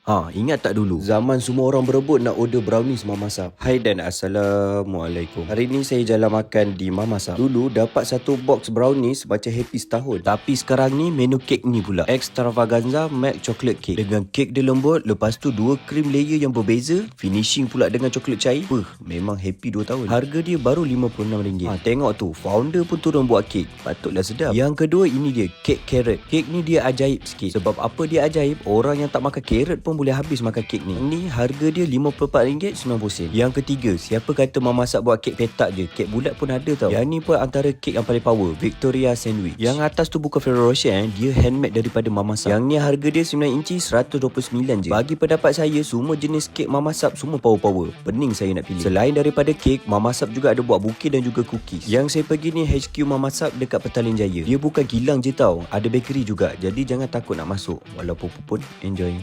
Ingat tak dulu? Zaman semua orang berebut nak order brownies Mama Sap. Hai dan Assalamualaikum. Hari ni saya jalan makan di Mama Sap. Dulu dapat satu box brownies macam happy setahun. Tapi sekarang ni menu kek ni pula. Extravaganza milk chocolate cake. Dengan kek dia lembut, lepas tu 2 cream layer yang berbeza, finishing pula dengan coklat cair. Memang happy 2 tahun. Harga dia baru RM56. Tengok tu, founder pun turun buat kek. Patutlah sedap. Yang kedua ini dia, kek carrot. Kek ni dia ajaib sikit. Sebab apa dia ajaib? Orang yang tak makan carrot pun boleh habis makan kek ni. Ni harga dia RM54.90. Yang ketiga, siapa kata Mama Sap buat kek petak je? Kek bulat pun ada tau. Yang ni pun antara kek yang paling power, Victoria Sandwich. Yang atas tu bukan Ferrero Rocher, dia handmade daripada Mama Sap. Yang ni harga dia 9 inci RM129 je. Bagi pendapat saya, semua jenis kek Mama Sap semua power-power. Pening saya nak pilih. Selain daripada kek, Mama Sap juga ada buat bukit dan juga cookies. Yang saya pergi ni HQ Mama Sap dekat Petaling Jaya. Dia bukan kilang je tau, ada bakery juga. Jadi jangan takut nak masuk. Walaupun pun enjoy.